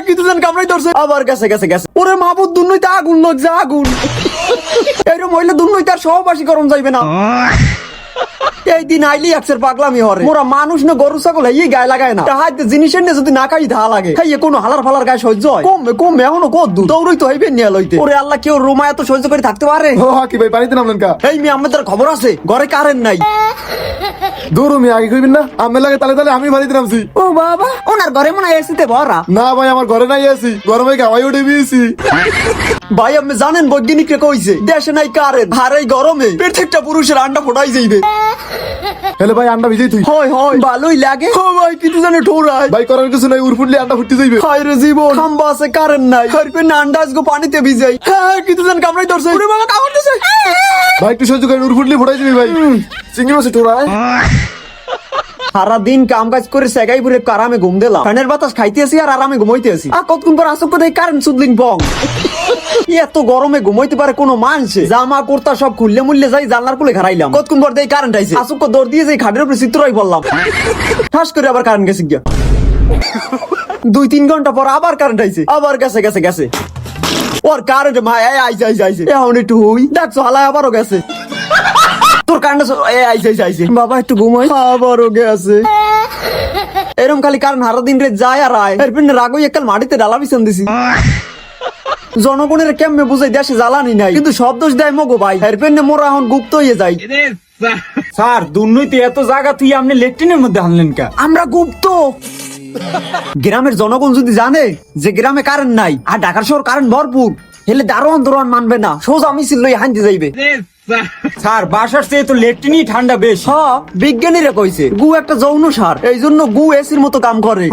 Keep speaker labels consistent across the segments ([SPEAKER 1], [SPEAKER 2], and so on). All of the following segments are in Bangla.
[SPEAKER 1] কিন্তু জান কামড়াই ধরছে আবার গেছে গেছে গেছে ওরে মাহবুব দুনইতে আগুন লাগছে আগুন এরকম হইলে দুনইতে আর সহবাসী করম যাইবে না এই দিন আইলি একসের পাগলামি হরে মোরা মানুষ না গরু ছাগল এই গায়ে লাগায় না হাতে জিনিসের নিয়ে যদি না খাই ধা লাগে খাইয়ে কোনো হালার ফালার গায়ে সহ্য হয় কমবে কমবে এখনো কত দূর দৌড়ই তো হইবে নিয়ে লইতে ওরে আল্লাহ কেউ রোমা এত সহ্য করে থাকতে পারে
[SPEAKER 2] ও কি ভাই পানিতে নামলেন কা?
[SPEAKER 1] এই মেয়ে আমাদের খবর আছে ঘরে কারেন্ট নাই
[SPEAKER 2] দূর মি আগে কইবেন না আমি লাগে তালে তালে আমি পানিতে নামছি।
[SPEAKER 1] ও বাবা ওনার ঘরে মনে হয় এসিতে ভরা
[SPEAKER 2] না ভাই আমার ঘরে নাই আছি গরমে গাওয়াই উঠে বিয়েছি।
[SPEAKER 1] ভাই আপনি জানেন বৈজ্ঞানিকরা কইছে দেশে নাই কারেন্ট আর এই গরমে প্রত্যেকটা পুরুষের আন্ডা ফোটাই যাইবে।
[SPEAKER 2] হেলে ভাই আন্ডা ভিজেই তুই
[SPEAKER 1] হয় হয় ভালোই লাগে ও ভাই কিছু জানে ঠোরাই
[SPEAKER 2] ভাই করার কিছু নাই উড় ফুটলে আন্ডা ফুটতে যাইবে।
[SPEAKER 1] হায় রে জীবন খাম্বা আছে কারেন্ট নাই হারপে না আন্ডা আজকে পানিতে ভিজাই হ্যাঁ কিছু জান কামড়াই ধরছে ওরে বাবা কামড় দিছে
[SPEAKER 2] ভাই একটু সহ্য করে উড় ফুটলে ফোটাই দিবি ভাই চিংড়ি মাছ টোড়ায়
[SPEAKER 1] সারা দিন কাম কাজ করে সেগাই পুরে আরামে ঘুম দিলাম ফ্যানের বাতাস খাইতে আসি আর আরামে ঘুমাইতে আসি আর কতক্ষণ পর আসক কোথায় কারেন্ট সুদলিং বং এত গরমে ঘুমাইতে পারে কোনো মানুষে জামা কুর্তা সব খুললে মুললে যাই জানলার কুলে খারাইলাম কতক্ষণ পর দেই কারেন্ট আইছে আসক দৌড় দিয়ে যাই খাটের উপরে চিত্রই বললাম ঠাস করে আবার কারেন্ট গেছে গিয়া 2-3 ঘন্টা পর আবার কারেন্ট আইছে আবার গেছে গেছে গেছে ওর কারেন্ট ভাই আইছে আইছে আইছে এখন একটু হই দেখছো হালাই আবারও গেছে তোর কারেন্ট আইছে আইছে আইছে বাবা একটু ঘুমাই আবারও গেছে এরকম খালি কারণ হারা দিন রে যায় আর আয় এর পিনে রাগই একাল মাটিতে ডালা বিছান দিছি জনগণের কেমনে বুঝাই দেশে জ্বালানি নাই কিন্তু সব দোষ দেয় মগো ভাই এর পিনে মোরা এখন গুপ্ত হয়ে যাই
[SPEAKER 3] স্যার দুর্নীতি এত জায়গা তুই আপনি লেট্রিনের মধ্যে আনলেন কা?
[SPEAKER 1] আমরা গুপ্ত গ্রামের জনগণ যদি জানে যে গ্রামে কারেন্ট নাই আর ঢাকার শহর কারেন্ট ভরপুর হেলে দারোয়ান দরোয়ান মানবে না সোজা মিছিল লই হাঁটতে যাইবে
[SPEAKER 3] স্যার বাসার চেয়ে তো লেট্রিনই ঠান্ডা বেশ।
[SPEAKER 1] হ্যাঁ বিজ্ঞানীরা কইছে গু একটা যৌন সার এই জন্য গু এসির মতো কাম করে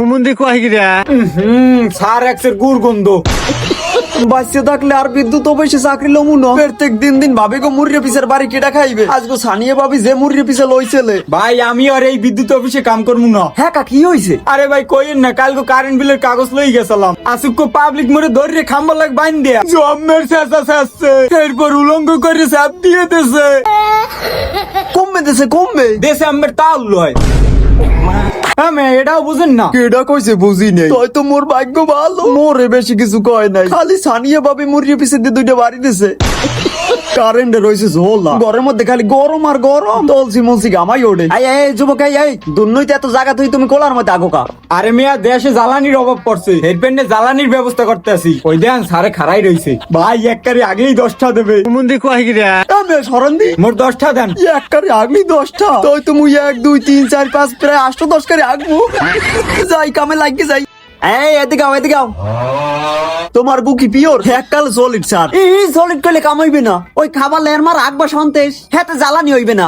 [SPEAKER 3] স্যার একসের গুড় গন্ধ
[SPEAKER 1] বাচ্চা থাকলে আর বিদ্যুৎ অফিসে চাকরি লমু না প্রত্যেক দিন দিন ভাবে গো মুররি পিসের বাড়ি কেটা খাইবে আজকে সানিয়ে ভাবি যে মুররি পিসে লইছেলে
[SPEAKER 3] ভাই আমি আর এই বিদ্যুৎ অফিসে কাম করবো না।
[SPEAKER 1] হ্যাঁ কা কি হইছে
[SPEAKER 3] আরে ভাই কইেন না কালকে কারেন্ট বিলের কাগজ লই গেছিলাম আসুক পাবলিক মোরে ধরে খাম্বা লাগ বাইন দিয়া জমের শেষা শেষছে এরপর উলঙ্গ করে চাপ দিয়ে দেছে
[SPEAKER 1] কমবে দেশে কমবে
[SPEAKER 3] দেশে আমার তাল লয় আমি এটাও বুঝেন না
[SPEAKER 1] কেডা কইছে বুঝি নেই তুই তো মোর ভাগ্য ভালো মোরে বেশি কিছু কয় নাই খালি সানিয়ে ভাবি মুররি পিসে দিয়ে দুইটা বাড়ি দিছে কারেন্ট রইছে ঝোলা ঘরের মধ্যে খালি গরম আর গরম তলসি মলসি গামাই ওঠে এই যুবক এই দুর্নীতি এত জায়গা তুই তুমি কোলার মধ্যে আগোকা
[SPEAKER 3] আরে মিয়া দেশে জ্বালানির অভাব পড়ছে হেডপেন্ডে জ্বালানির ব্যবস্থা করতে আসি ওই দেন সারে খারাই রইছে ভাই এককারে আগেই 10টা দেবে
[SPEAKER 1] আমি সরন্দি
[SPEAKER 3] মোর 10টা দেন
[SPEAKER 1] এক কারে আগলি 10টা তুই তো মুই 1 2 3 4 5 প্রায় 8-10 কারে আগবো যাই কামে লাগে যাই এই এদিকে আও এদিকে আও তোমার বুকি পিওর এককাল সলিড স্যার এই সলিড কইলে কামাইবে না ওই খাবার লেয়ার মার আগবা সন্তেশ হেতে জ্বালানি হইবে না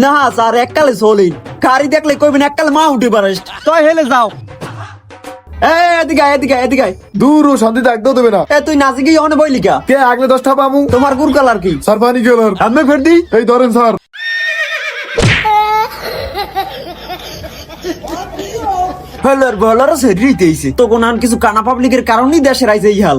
[SPEAKER 1] না স্যার এককালে সলিড গাড়ি দেখলে কইবেন এককালে মা উঠে পারে তুই হেলে যাও এই এদিকে এদিকে এদিকে
[SPEAKER 2] দূর ও শান্তিতে একদম দেবে না।
[SPEAKER 1] এ তুই নাচি গিয়ে অনে বইলি কা
[SPEAKER 2] কে আগলে 10টা পামু
[SPEAKER 1] তোমার গুর কালার কি
[SPEAKER 2] স্যার পানি গেলার
[SPEAKER 1] আমি ফের দি
[SPEAKER 2] এই ধরেন স্যার
[SPEAKER 1] হলার বলার সেরিতেইছে তো কোন কিছু কানা পাবলিকের কারণেই দেশের আইছে এই হাল